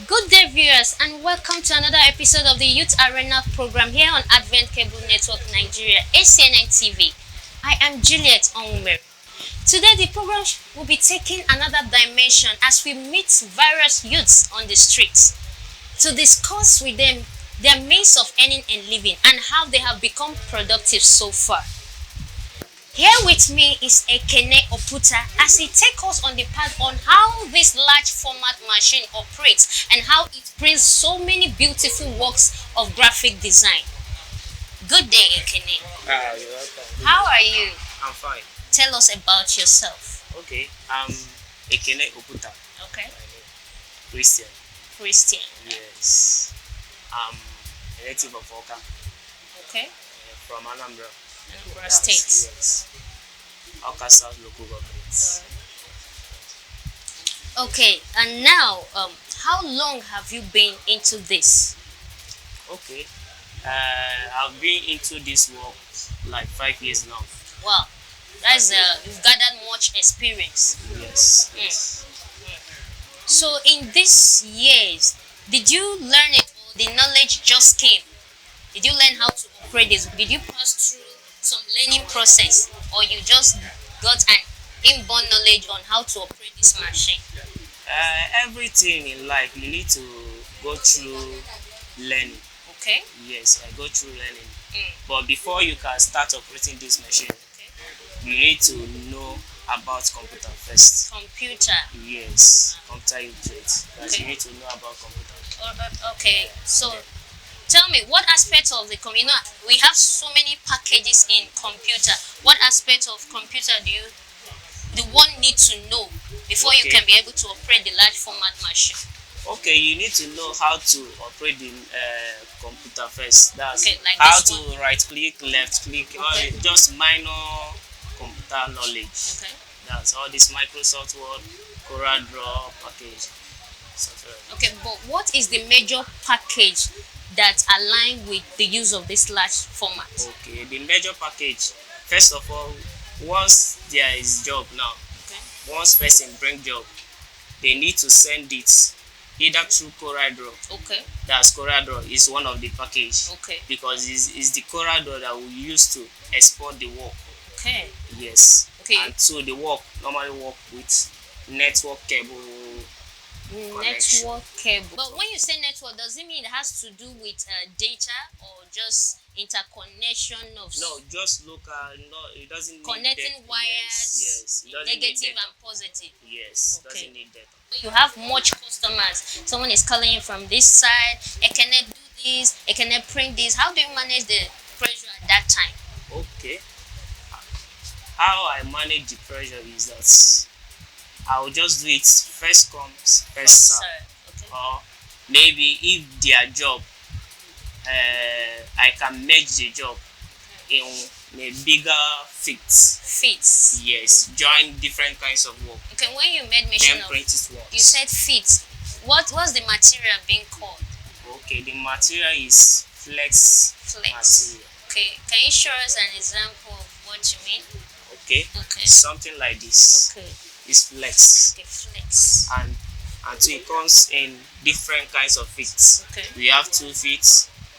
Good day, viewers, and welcome to another episode of the Youth Arena program here on Advent Cable Network Nigeria, ACNNTV. I am Juliet Onwumer. Today, the program will be taking another dimension as we meet various youths on the streets to discuss with them their means of earning a living and how they have become productive so far. Here with me is ACNNN Oputa as he takes us on the path on how this large format machine operates and how it brings so many beautiful works of graphic design. Good day, ACNNN. You're welcome. How are you? I'm fine. Tell us about yourself. Okay, I'm ACNNN Oputa. Okay. Christian. Christian. Yes. I'm a native of Oka. Okay. From Anambra. Anambra State. Yes. Oka South Local Government. Okay, and now, how long have you been into this? Okay. I've been into this work like 5 years now. Wow, that's you've gathered much experience. Yes. Yes. So in these years, did you learn it or the knowledge just came? Did you learn how to operate this? Did you pass through some learning process or you just got an inborn knowledge on how to operate this machine? Everything in life, you need to go through learning. Okay. Yes, I go through learning. Mm. But before you can start operating this machine, Okay. you need to know about computer first. Computer. Yes, computer literate. Okay. You need to know about computer. Okay. So tell me, what aspect of the computer? We have so many packages in computer. What aspect of computer do you the one need to know before you Okay. can be able to operate the large format machine? Okay, you need to know how to operate the computer first. That's Okay, like how this to one? right click, left click, Okay. just minor computer knowledge. Okay. That's all this Microsoft Word, CorelDRAW package. Software. Okay, but what is the major package that align with the use of this large format? Okay, the major package. First of all, once there is job now, Okay. once person bring job, they need to send it either through CorelDRAW. Okay. That's CorelDRAW is one of the package Okay. because it's the CorelDRAW that we use to export the work. Okay. Yes. Okay. And so the work normally work with network cable. Connection. Network cable. But when you say network, does it mean it has to do with data or just interconnection of No, just local. No, it doesn't need connecting data. wires, Yes. It doesn't need negative data. and positive? Yes. Okay. Doesn't need data. You have much customers. Someone is calling you from this side. I cannot do this. I cannot print this. How do you manage the pressure at that time? Okay. How I manage the pressure is that I will just do it first comes, first serve. Okay. Or maybe if their job, I can merge the job in a bigger fit. Feet. Yes, join different kinds of work. Okay, when you made mention Then of, print it work. you said feet. What's the material being called? Okay, the material is flex Flex. material. Okay, can you show us an example of what you mean? Okay, Okay. something like this. Okay. Is flex, Okay, flex. and so it comes in different kinds of fits. Okay. We have 2 feet,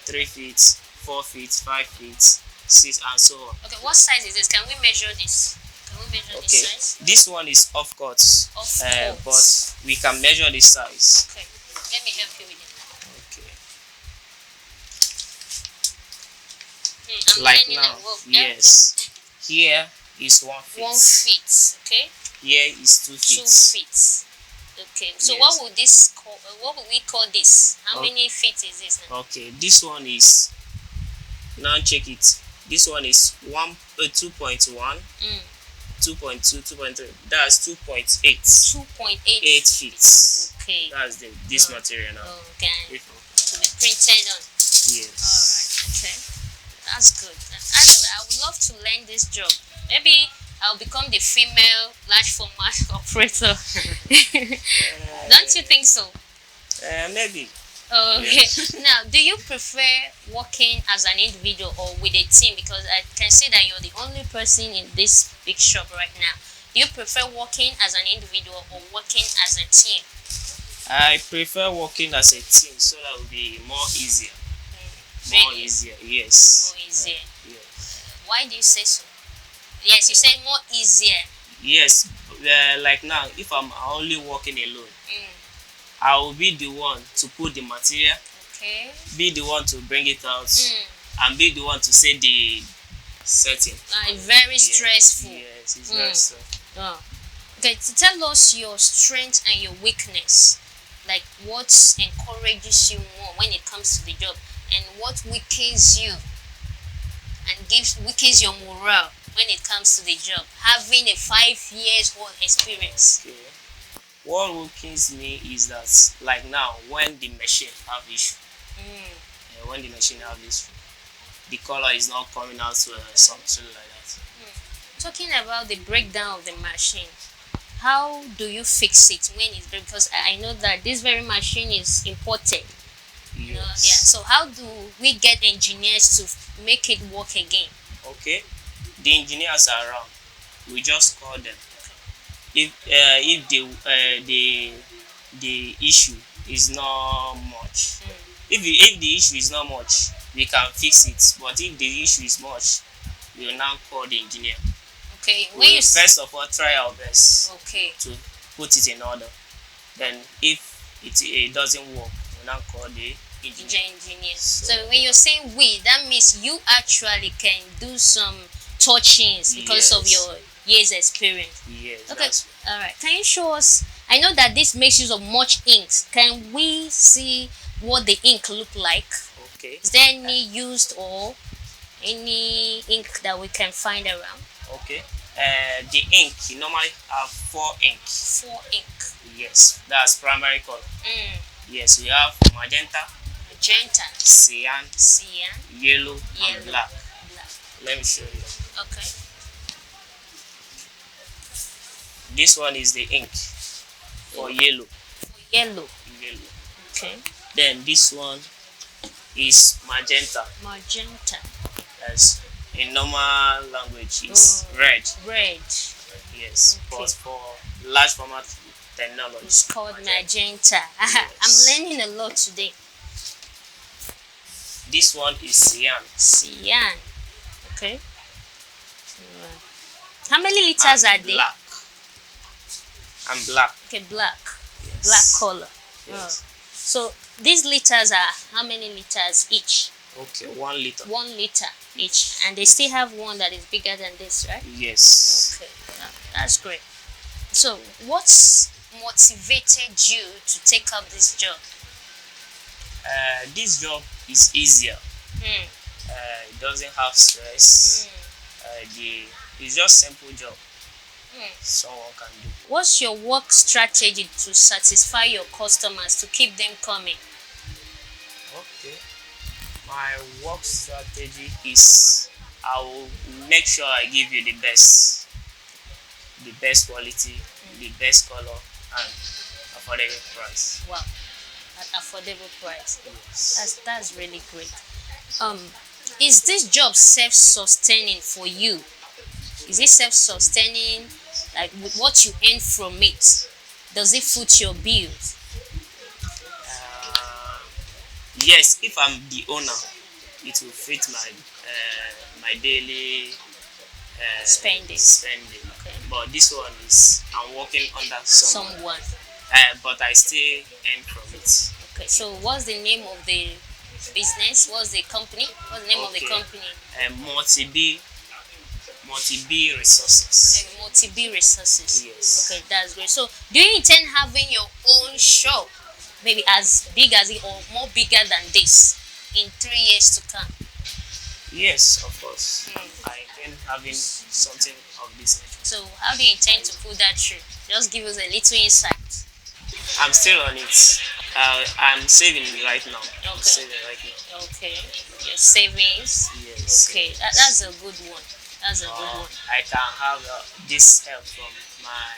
3 feet, 4 feet, 5 feet, 6, and so on. Okay, what size is this? Can we measure this? Can we measure Okay, this size? this one is off cut, Off cut. but we can measure the size. Okay, let me help you with it. Okay, I'm like learning now, and work. yes. Here is 1 feet. 1 feet. Okay. Here is 2 feet. 2 feet. Okay. So Yes. what would this call? What would we call this? How Okay. many feet is this now? Okay, this one is, now check it. This one is 2.1, Mm. 2.2, 2.3. That's 2.8. 2.8 8 feet. Okay. That's this material now. Okay. If- To be printed on. Yes. Alright. Okay. That's good. Anyway, I would love to learn this job. Maybe I'll become the female large format operator. Don't you think so? Maybe. Okay. Yes. Now, do you prefer working as an individual or with a team? Because I can see that you're the only person in this big shop right now. Do you prefer working as an individual or working as a team? I prefer working as a team so that will be more easier. More Really? easier, yes. More easier. Yes. Why do you say so? Yes, you say more easier. Yes. Like now, if I'm only working alone, Mm, I will be the one to put the material, okay. be the one to bring it out, Mm, and be the one to set the setting. very Yeah. stressful. Yes, it's very Mm. stressful. Oh. Okay, to tell us your strength and your weakness, like what encourages you more when it comes to the job, and what weakens you and gives weakens your morale when it comes to the job. Having a 5 years old experience. Okay. What weakens me is that, like now, when the machine have issue, Mm. when the machine have issue, the color is not coming out to something like that. Talking about the breakdown of the machine, how do you fix it when it's because I know that this very machine is imported. Yeah. Yes. So how do we get engineers to make it work again? Okay. The engineers are around. We just call them. If the issue is not much, Mm. if the issue is not much, we can fix it. But if the issue is much, we will now call the engineer. Okay. We When you will first of all try our best okay. to put it in order. Then if it doesn't work, we now call the engineer. Engineer. So, So when you're saying we, that means you actually can do some touchings because of yes. your years experience. Yes, Okay. that's All right. Can you show us? I know that this makes use of much inks. Can we see what the ink look like? okay. Is there any used or any ink that we can find around? Okay. The ink, you normally have four ink. For ink. Yes, that's primary color. Mm. Yes, we have magenta, Magenta, cyan, cyan, yellow, yellow, and black. black. Let me show you. Okay. This one is the ink for yellow. For yellow. Yellow. Okay. Then this one is magenta. Magenta. As in normal language is red. Red. Yes, Okay. but for large format technology, It's called magenta. Yes. I'm learning a lot today. this one is cyan. Cyan. Okay. Alright. How many liters And are they? black. And black. Okay, black. Yes. Black color. Yes. So these liters are how many liters each? Okay, 1 liter. 1 liter each. And they still have one that is bigger than this, right? Yes. Okay. That's great. So what's motivated you to take up this job? This job is easier. Hmm. It doesn't have stress. It's just simple job. Someone can do. What's your work strategy to satisfy your customers to keep them coming? Okay. My work strategy is I will make sure I give you the best quality, the best color, and affordable price. Wow, at affordable price. Yes. That's really great. Um, is this job self-sustaining for you? Is it self-sustaining? Like with what you earn from it, does it foot your bills? Uh, yes, if I'm the owner, it will fit my daily Spending. spending. Okay. But this one is I'm working under someone, Someone. but I still earn from it. Okay. So what's the name of the business? What's the company? What's the name of the Okay. company? Multi-B resources. Multi-B Resources. Yes. Okay, that's great. So, do you intend having your own shop, maybe as big as it or more bigger than this, in 3 years to come? Yes, of course. I intend having something of this nature. So, how do you intend to put that through? Just give us a little insight. I'm still on it. I'm saving right now. I'm Okay. saving right now. Okay, your savings. Yes. Okay, that's a good one. That's a good one. I can have this help from my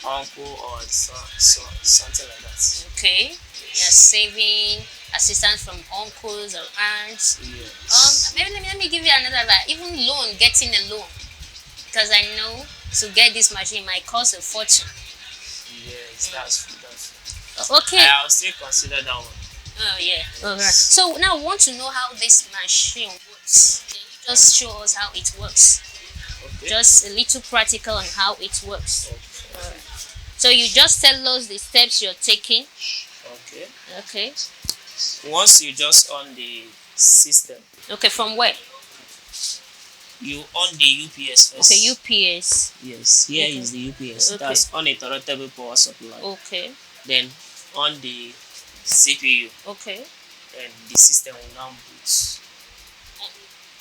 uncle or something like that. Okay. You're Yes. saving assistance from uncles or aunts. Yes. Maybe let me give you another advice. Even loan, getting a loan, because I know to get this machine might cost a fortune. Yes, that's. Okay. I'll still consider that one. Oh yeah. All right. Yes. So now I want to know how this machine works. Can you just show us how it works? Okay. Just a little practical on how it works. Okay. All right. So you just tell us the steps you're taking. Okay. Okay. Once you just on the system, Okay. From where? you on the UPS first. Okay. UPS. Yes, here Okay. is the UPS. Okay. That's uninterruptible power supply. Okay. Then on the CPU, Okay. then the system will now boot.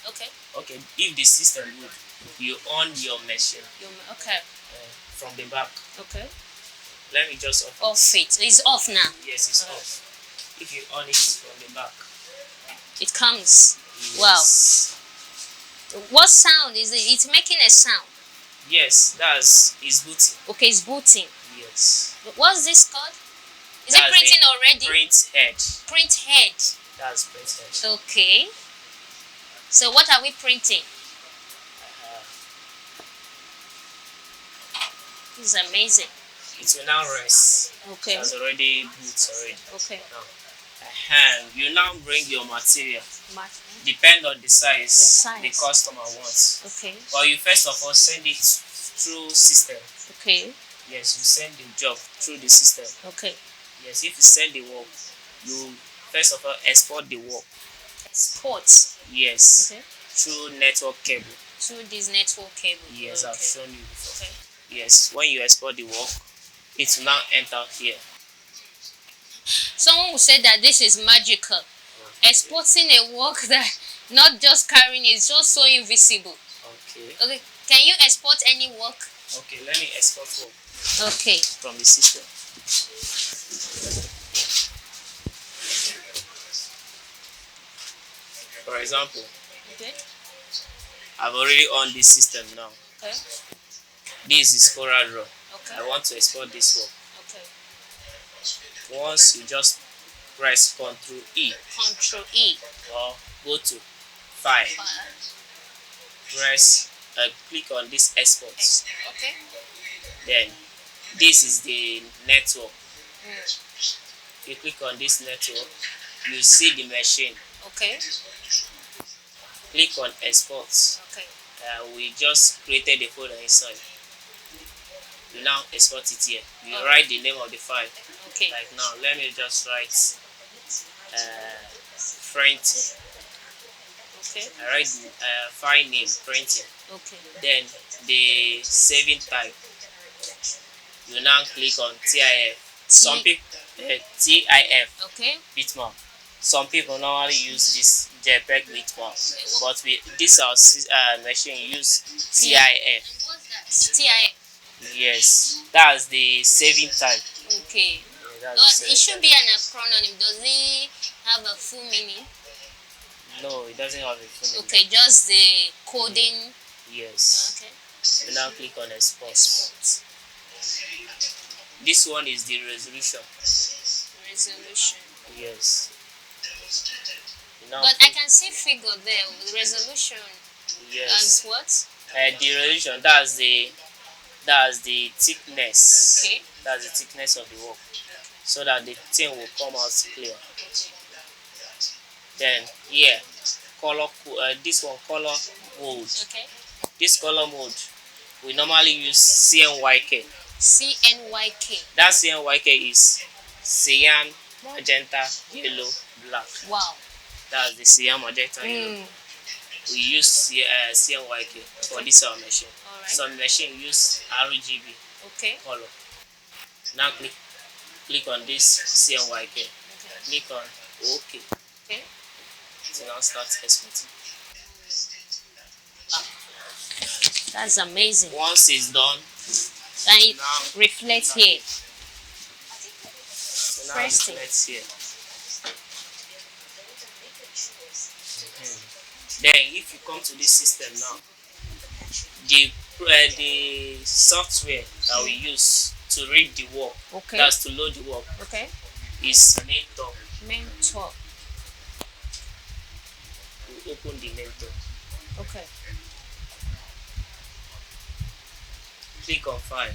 Okay. Okay, if the system boot, you on your machine Okay. from the back. Okay. Let me just off. Off it. It's off now. Yes, it's off. If you on it from the back. It comes. Yes. Wow. What sound is it? It's making a sound. Yes, it's booting. Okay, it's booting. Yes. What's this called? Is That's it printing the already? Print head. Print head. That's print head. Okay. So what are we printing? Uh, This is amazing. it will now rest. Okay. It has already boot already. Okay. Now, you now bring your material. Mark- Depend on the size the size. customer wants. Okay. But you first of all send it through system. Okay. Yes, you send the job through the system. Okay. Yes, if you send the work, you first of all export the work. Export. Yes, Okay. through network cable. Through this network cable. Yes, Okay. I've shown you before. Okay. Yes, when you export the work, it will now enter here. Someone will say that this is magical. Exporting a work that not just carrying it's just so invisible. Okay. Okay. Can you export any work? Okay, let me export work Okay. from the system. For example, Okay. I've already on this system now. Okay. This is Coral Draw. Okay. I want to export this work. Okay. Once you just press Ctrl E Control E. or go to File, press click on this export. Okay. Then this is the network. Mm. You click on this network, you see the machine. Okay. Click on export. Okay. We just created the folder inside. You now export it here. You Oh. write the name of the file. Okay. Like now, let me just write print. Okay. I write file name printing. Okay. Then the saving type. You now click on TIF. Some people TIF Okay. bitmap. Some people normally use this JPEG bitmap, but this our machine use TIF. What's that? TI. Yes, that's the saving type. Okay. Yeah, But that's the it should saving be an acronym. Does it have a full meaning? type. No, it doesn't have a full name. Okay, just the coding. Yes. Okay. You now click on export. Export. This one is the resolution. Resolution. Yes. You now But I can see figure there. Resolution yes. as what? The resolution, that's the thickness. Okay. That's the thickness of the work, so that the thing will come out clear. Then here, color. This one color mode. Okay. This color mode, we normally use CNYK. CNYK. That CNYK is cyan, magenta, yellow, black. Wow. That's the cyan, magenta, yellow. Mm. We use CNYK for this our machine. Alright. Some machine use RGB Okay. color. Now click on this CNYK. Okay. Click on OK Okay. to now start exporting. That's amazing. Once it's done, And it now reflects here. so now Press it. let's see. Then if you come to this system now, the software that we use to read the work. Okay. That's to load the work. Okay. Is main top. Main top. We open the main top. Okay. Click on file.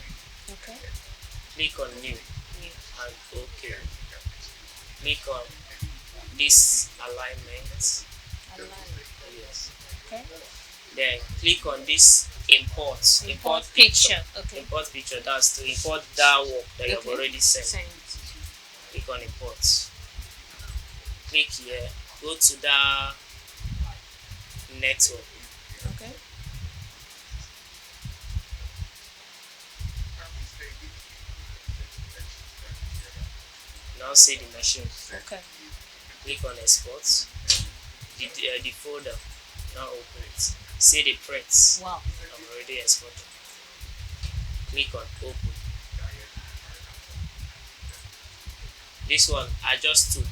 Okay. Click on new New. and OK. Click on this alignment. Align. Yes. Okay. Then click on this import picture. Okay. import picture. That's to import that work that you have Okay. already sent. Send. Click on import. Click here. Go to the network. Okay. Now see the machine. Okay. Click on export. The folder. Now open it. See the prints. Wow. I'm already exported. Click on open. This one adjust to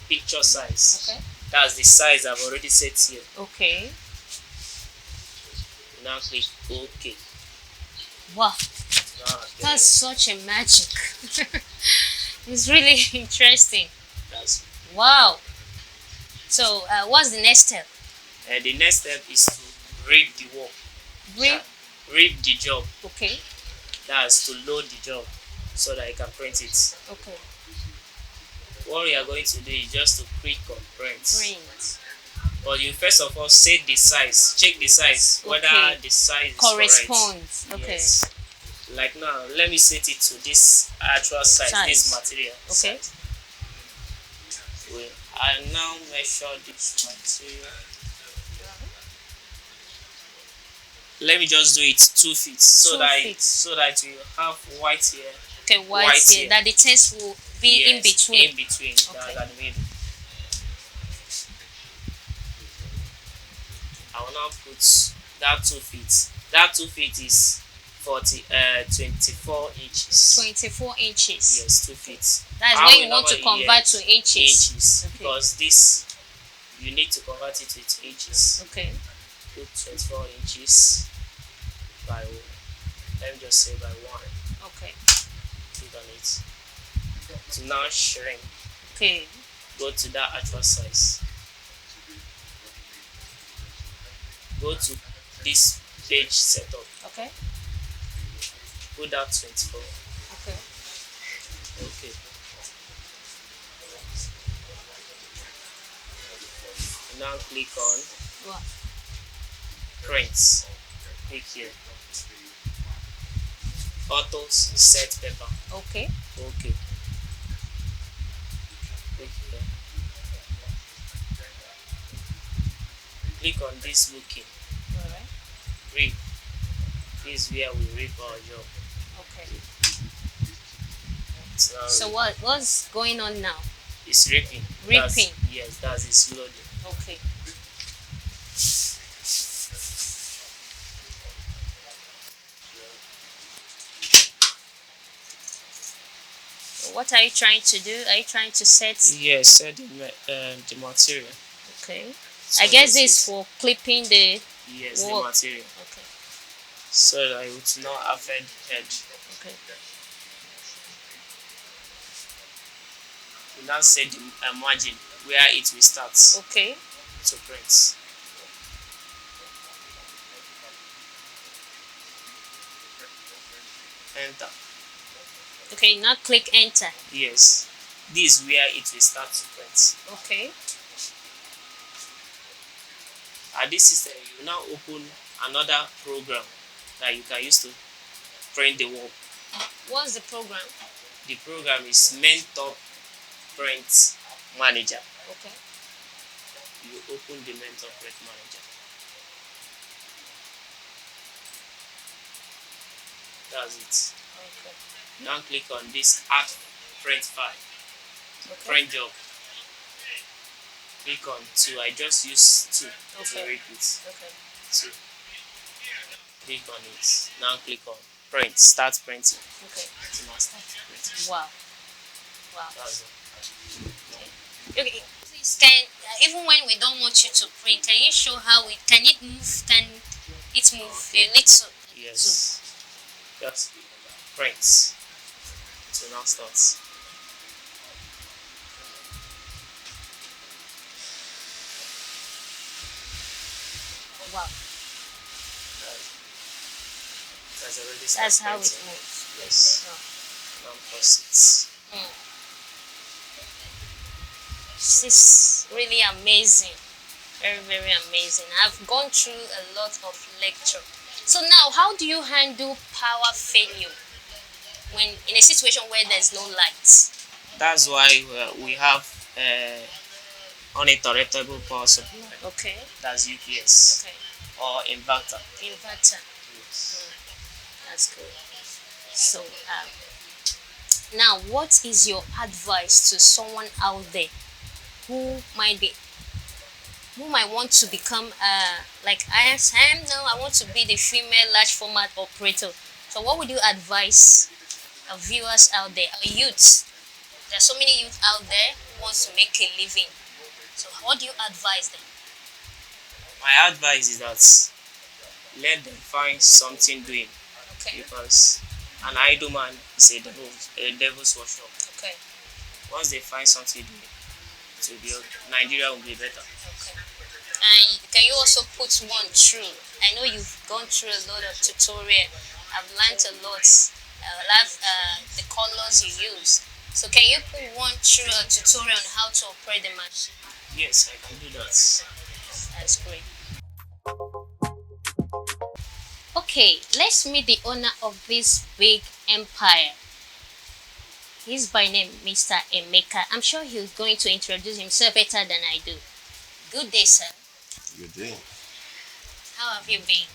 picture size. Okay. That's the size I've already set here. Okay. Now click OK. Wow. Now That's such a magic. It's really interesting. that's Wow. So, what's the next step? the next step is to read the work. Read. Read the job. Okay. That's to load the job so that you can print it. Okay. What we are going to do is just to click on print. Print. But you first of all set the size. Check the size whether Okay. the size is Corresponds. correct. Okay. Yes. Like now, let me set it to this actual size. This material. Okay. Size. I now measure this material. Let me just do it 2 feet so 2 that feet. so that you have white here. Okay, white here. here. That the text will be in Yes, between. In between. Okay. That's the middle. I will now put that 2 feet. That 2 feet is 24 inches. 24 inches. Yes, 2 feet. That's How when we you want to normally- convert to inches. Inches. Okay. Because this, you need to convert it with inches. Okay. Put 24 inches by, let me just say by 1. Okay. Click on it. To now shrink. Okay. Go to that actual size. Go to this page setup. Okay. Put that 24. Okay. Okay. Now click on What? print. Click here. Auto set paper. Okay. Okay. Click here. Click on this booking. All right. Read. This is where we read our job. Okay. So what's going on now? it's ripping. Ripping. Yes, that's its loading. Okay. What are you trying to do? Are you trying to set? Yes, set the material. Okay. So I guess this this is- for clipping the. Yes, work. the material. Okay. So that it would not affect the head. Okay. We now set the margin where it will start Okay. to print. Enter. Okay. Now click enter. Yes. This is where it will start to print. Okay. At this system, you now open another program that you can use to print the work. What's the program? The program is Mentor Print Manager. Okay. You open the Mentor Print Manager. That's it. Okay. Now click on this Add Print File. Okay. Print Job. Click on 2. I just use 2 Okay. to read it. Okay. 2. Click on it. Now click on Print. Start printing. Okay. Now start printing. Wow. Wow. That's it. Okay. Please, even when we don't want you to print, can you show how it can it move? Can it move a little? Yes. Just print. to now start. Wow, That, that's already that's started how it printing. moves. Yes. Wow. Now proceeds. Mm. This is really amazing. Very, very amazing. I've gone through a lot of lecture. So now, how do you handle power failure when in a situation where there's no light? That's why we have uninterruptible power supply. Okay. That's UPS Okay. or inverter. Inverter. Yes. That's good. So now, what is your advice to someone out there who might be who might want to become like I am now? I want to be the female large format operator. So, what would you advise our viewers out there, our youth? There are so many youth out there who wants to make a living. So, what do you advise them? My advice is that let them find something doing Okay. because an idle man is a devil's workshop. Okay. Once they find something doing, Nigeria will be better. Okay. And can you also put one through? I know you've gone through a lot of tutorial. I've learned a lot. I love the colors you use. So can you put one through a tutorial on how to operate the machine? Yes, I can do that. That's great. Okay, let's meet the owner of this big empire. He's by name Mr. Emeka. I'm sure he's going to introduce himself better than I do. Good day, sir. Good day. How have you been?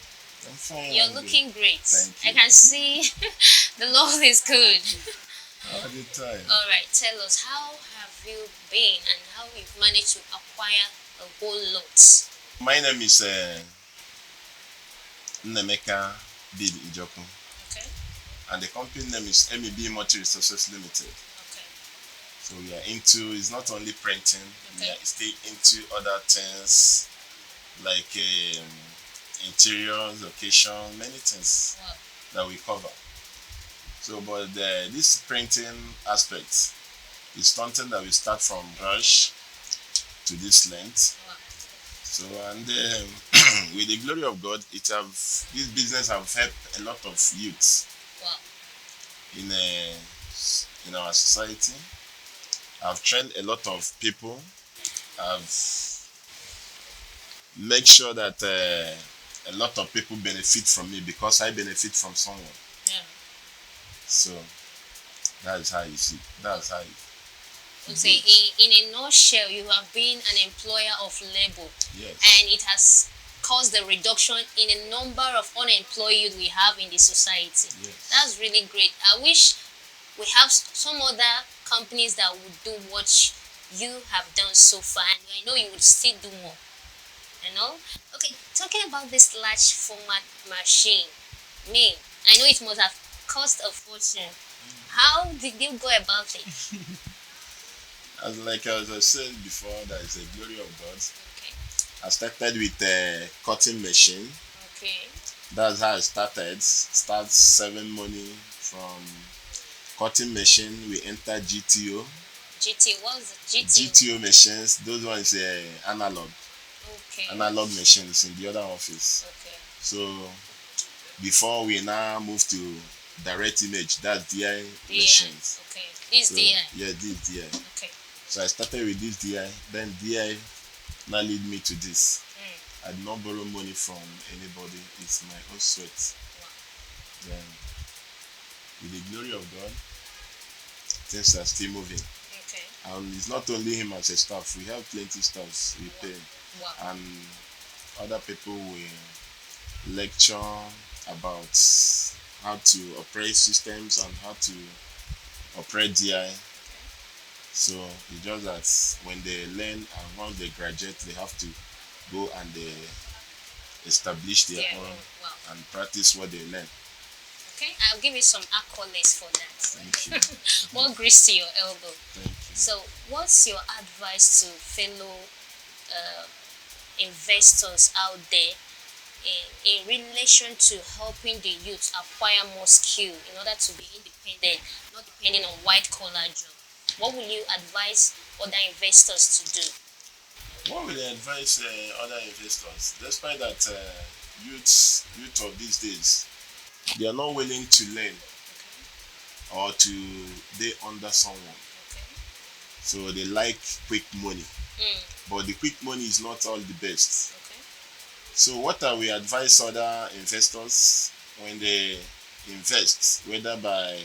I'm fine. You're I'm good. looking great. Thank I you. can see the Lord is good. How are you tired? All right, tell us, how have you been and how you've managed to acquire a whole lot? My name is Nnemeka Bid Ijoku, Okay, and the company name is MEB Multi Resources Limited. okay, So we are into, it's not only printing, we Okay. are still into other things like interiors, location, many things wow, that we cover. So, but this printing aspect is something that we start from brush to this length. wow, So, and with the glory of God, this business have helped a lot of youths wow, in in our society. I've trained a lot of people. I've made sure that a lot of people benefit from me because I benefit from someone. yeah. So that's how you see. That's how. Okay, in a nutshell, you have been an employer of labor Yes. and it has caused a reduction in the number of unemployed youth we have in the society. Yes. That's really great. I wish we have some other companies that would do what you have done so far, and I know you would still do more. You know? Okay, talking about this large format machine, me, I know it must have cost a fortune. How did you go about it? As I said before, that is the glory of God. Okay, I started with a cutting machine. okay, That's how I started. Start saving money from cutting machine. We enter GTO. GT, what's the GT? GTO machines. Those ones analog. Okay, Analog machines in the other office. okay, So before we now move to direct image, that's DI DI, machines. okay, this So, DI, yeah, this DI. okay, So I started with this DI. Then DI now lead me to this. mm. I did not borrow money from anybody. It's my own sweat. Wow. Then, with the glory of God, things are still moving. Okay, And it's not only him as a staff. We have plenty staffs we pay. wow, And other people will lecture about how to operate systems and how to operate DI. So it's just that when they learn and once they graduate, they have to go and establish their yeah, own wow. and practice what they learn. Okay, I'll give you some accolades for that. Thank you. More grease to your elbow. Thank you. So, what's your advice to fellow investors out there in relation to helping the youth acquire more skill in order to be independent, not depending on white collar job? What will you advise other investors to do? What will I advise other investors? Despite that, youth of these days, they are not willing to learn or to they under someone. Okay. So they like quick money, Mm, but the quick money is not all the best. okay. So what I will advise other investors when they invest, whether by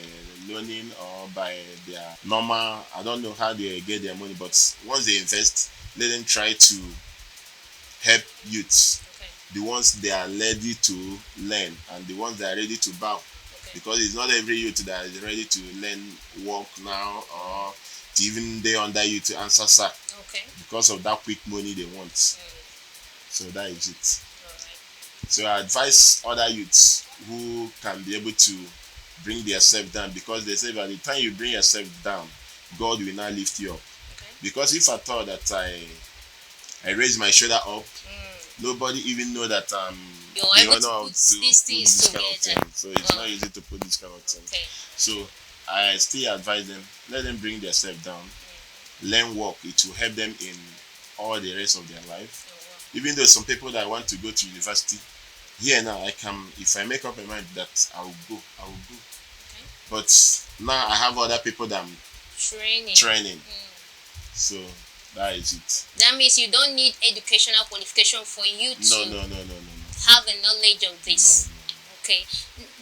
loaning or by their normal, I don't know how they get their money, but once they invest, let them try to help youths, Okay. the ones they are ready to learn and the ones that are ready to bow. Okay. Because it's not every youth that is ready to learn work now or to even they under you to answer sir Okay. because of that quick money they want. So that is it. All right. So I advise other youths who can be able to bring themselves down, because they say by the time you bring yourself down, God will now lift you up. Okay. Because if I thought that I raise my shoulder up, nobody even know that You're the able to honor put to these put things this kind of together. thing. So it's Oh. not easy to put this kind of thing. Okay. So I still advise them, let them bring themselves down, learn work. It will help them in all the rest of their life. Oh, wow. Even though some people that want to go to university, here now I can, if I make up my mind that I will go, I will go. Okay. But now I have other people that I'm Training. training. So that is it. That means you don't need educational qualification for you to No. have the knowledge of this. No. Okay.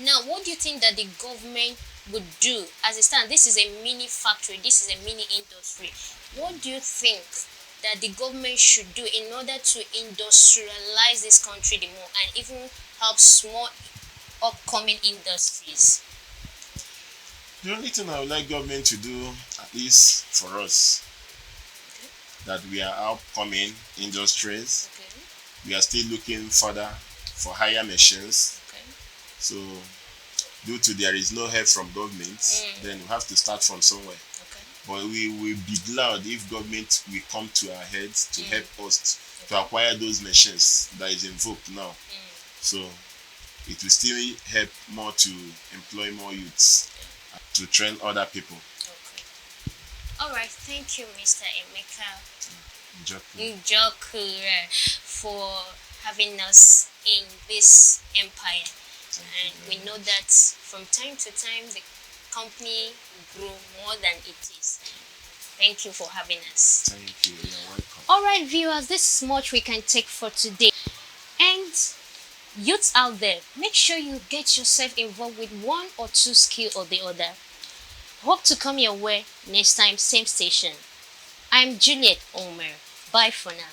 Now, what do you think that the government would do as it stands? This is a mini factory. This is a mini industry. What do you think that the government should do in order to industrialize this country the more and even help small upcoming industries? The only thing I would like government to do, at least for us, that we are upcoming industries, Okay. we are still looking further for higher machines. Okay. So due to there is no help from government, then we have to start from somewhere. Okay. But we will be glad if government will come to our heads to help us to acquire those machines that is in vogue now. So it will still help more to employ more youths, to train other people. Okay. All right. Thank you, Mr. Emeka Njoku. Njoku, for having us in this empire. And we know that from time to time the company will grow more than it is. Thank you for having us. Thank you. You're welcome. Alright viewers, this is much we can take for today. And youths out there, make sure you get yourself involved with one or two skill or the other. Hope to come your way next time, same station. I'm Juliet Omer. Bye for now.